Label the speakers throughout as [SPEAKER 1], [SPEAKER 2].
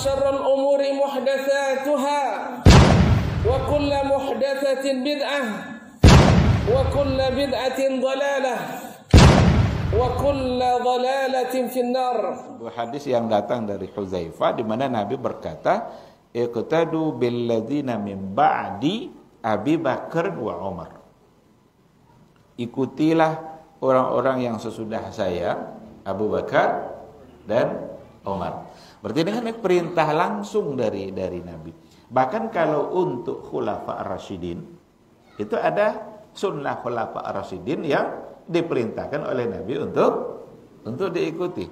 [SPEAKER 1] وشر الأمور محدثاتها وكل محدثة بدعة وكل بدعة ضلالة وكل ضلالة في النار.
[SPEAKER 2] Hadis yang datang dari Hudzaifah di mana Nabi berkata, iqtadu billadzina min ba'di Abi Bakar wa Umar. Ikutilah orang-orang yang sesudah saya, Abu Bakar dan Umar. Berarti dengan perintah langsung dari Nabi. Bahkan kalau untuk khulafa ar-rasyidin, itu ada sunnah khulafa ar-rasyidin yang diperintahkan oleh Nabi untuk diikuti.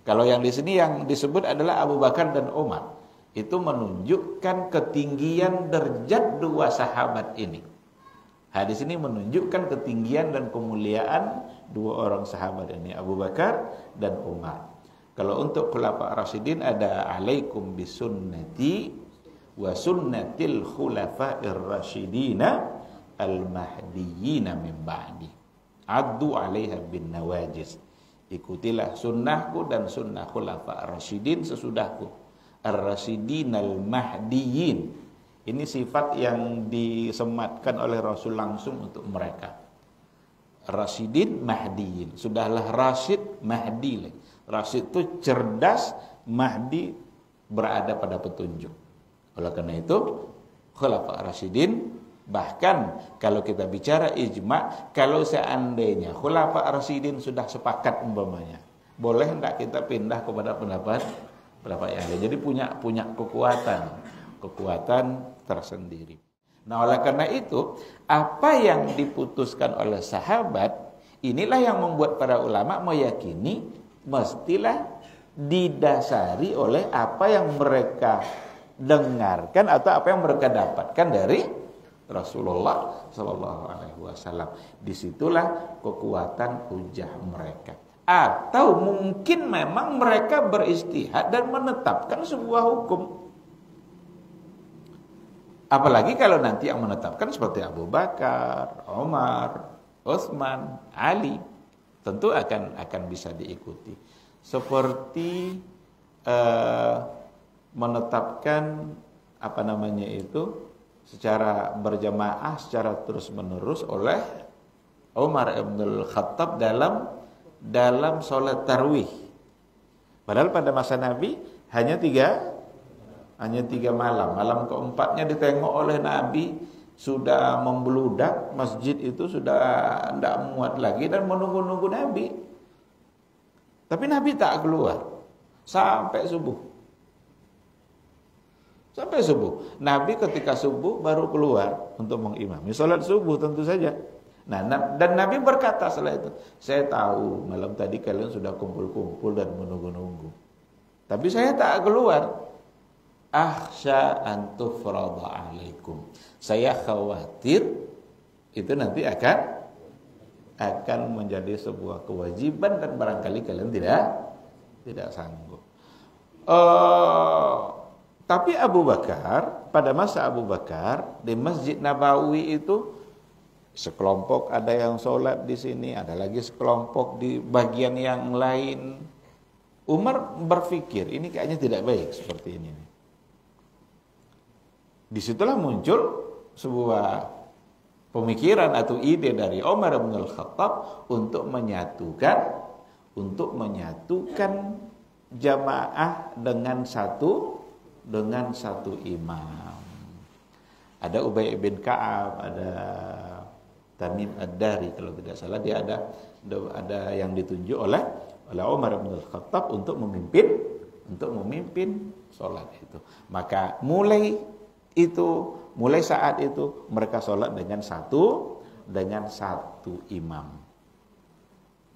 [SPEAKER 2] Kalau yang di sini yang disebut adalah Abu Bakar dan Umar. Itu menunjukkan ketinggian derajat dua sahabat ini. Hadis ini menunjukkan ketinggian dan kemuliaan dua orang sahabat ini, Abu Bakar dan Umar. Kalau untuk khulafa ar-rasyidin ada alaikum bisunnati wa sunnatil khulafa'ir rasyidina al-mahdiyina min ba'di. Addu 'alaiha bin nawajiz. Ikutilah sunnahku dan sunnah khulafa ar-rasyidin sesudahku. Ar-rasyidin al-mahdiyin. Ini sifat yang disematkan oleh Rasul langsung untuk mereka. Rasyidin mahdiyin. Sudahlah Rasyid, Mahdi. Rasyid itu cerdas, Mahdi berada pada petunjuk. Oleh karena itu, khulafa ar-rasyidin, bahkan kalau kita bicara ijma, kalau seandainya khulafa ar-rasyidin sudah sepakat umpamanya, boleh enggak kita pindah kepada pendapat yang lain. Jadi punya kekuatan tersendiri. Nah, oleh karena itu, apa yang diputuskan oleh sahabat, inilah yang membuat para ulama meyakini mestilah didasari oleh apa yang mereka dengarkan atau apa yang mereka dapatkan dari Rasulullah Sallallahu Alaihi Wasallam. Disitulah kekuatan hujah mereka. Atau mungkin memang mereka beristihad dan menetapkan sebuah hukum. Apalagi kalau nanti yang menetapkan seperti Abu Bakar, Umar, Utsman, Ali, tentu akan bisa diikuti. Seperti menetapkan secara berjamaah, secara terus-menerus oleh Umar Ibn Khattab dalam sholat tarawih. Padahal pada masa Nabi hanya tiga malam. Malam keempatnya ditengok oleh Nabi sudah membeludak, masjid itu sudah tidak muat lagi dan menunggu-nunggu Nabi. Tapi Nabi tak keluar sampai subuh. Nabi ketika subuh baru keluar untuk mengimami salat subuh tentu saja. Nah, dan Nabi berkata setelah itu, saya tahu malam tadi kalian sudah kumpul-kumpul dan menunggu-nunggu. Tapi saya tak keluar. Akhsha an tufrada alaikum. Saya khawatir itu nanti akan menjadi sebuah kewajiban dan barangkali kalian tidak sanggup. Tapi Abu Bakar, pada masa Abu Bakar di Masjid Nabawi itu sekelompok ada yang sholat di sini, ada lagi sekelompok di bagian yang lain. Umar berpikir ini kayaknya tidak baik seperti ini. Disitulah muncul sebuah pemikiran atau ide dari Umar bin Khattab untuk menyatukan jamaah dengan satu imam. Ada Ubay bin Ka'ab, ada Tamim Ad-Dari kalau tidak salah, dia ada yang ditunjuk oleh Umar bin Khattab untuk memimpin sholat itu. Maka mulai saat itu mereka sholat dengan satu imam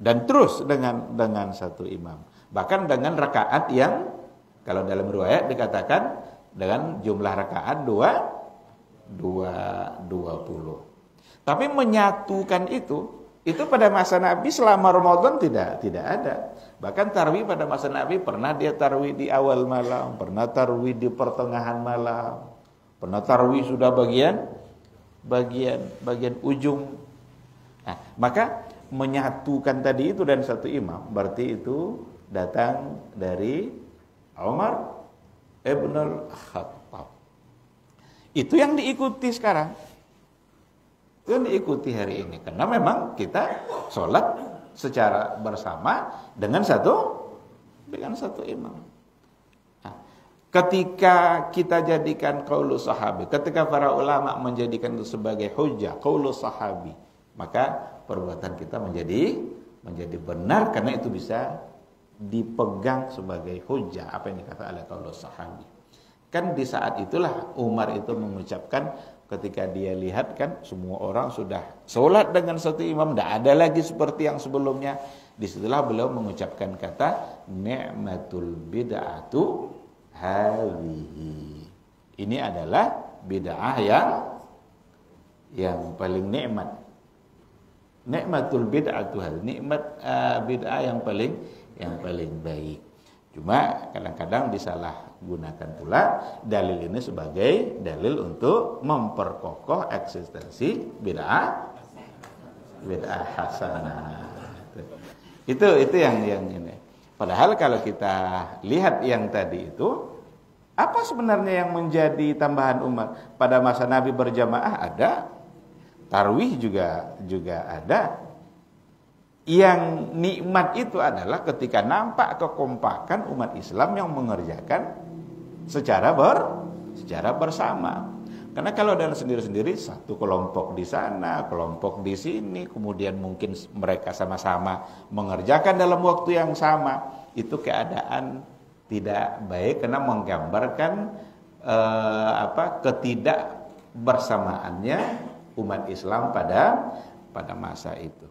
[SPEAKER 2] dan terus dengan satu imam, bahkan dengan rakaat yang kalau dalam riwayat dikatakan dengan jumlah rakaat 20. Tapi menyatukan itu pada masa Nabi selama Ramadan tidak ada. Bahkan tarawih pada masa Nabi pernah dia tarawih di awal malam, pernah tarawih di pertengahan malam. Pernah tarawih sudah bagian ujung. Nah, maka menyatukan tadi itu dan satu imam, berarti itu datang dari Umar Ibnul Khattab. Itu yang diikuti sekarang. Itu yang diikuti hari ini. Karena memang kita sholat secara bersama dengan satu imam. Nah, ketika kita jadikan qaulus sahabi, ketika para ulama menjadikan itu sebagai hujjah, qaulus sahabi, maka perbuatan kita menjadi benar karena itu bisa dipegang sebagai hujjah apa yang dikatakan oleh qaulus sahabi. Kan di saat itulah Umar itu mengucapkan ketika dia lihat kan semua orang sudah sholat dengan satu imam, tidak ada lagi seperti yang sebelumnya. Disitulah beliau mengucapkan kata ni'matul bid'atu hadhihi. Ini adalah bid'ah yang paling nikmat. Ni'matul bid'atu hadhihi, nikmat bid'ah yang paling baik. Cuma kadang-kadang disalahgunakan pula dalil ini sebagai dalil untuk memperkokoh eksistensi bid'ah hasanah. Itu yang ini. Padahal kalau kita lihat yang tadi itu, apa sebenarnya yang menjadi tambahan umat pada masa Nabi berjamaah ada, tarawih juga ada. Yang nikmat itu adalah ketika nampak kekompakan umat Islam yang mengerjakan secara bersama. Karena kalau dalam sendiri-sendiri, satu kelompok di sana, kelompok di sini, kemudian mungkin mereka sama-sama mengerjakan dalam waktu yang sama, itu keadaan tidak baik karena menggambarkan ketidakbersamaannya umat Islam pada masa itu.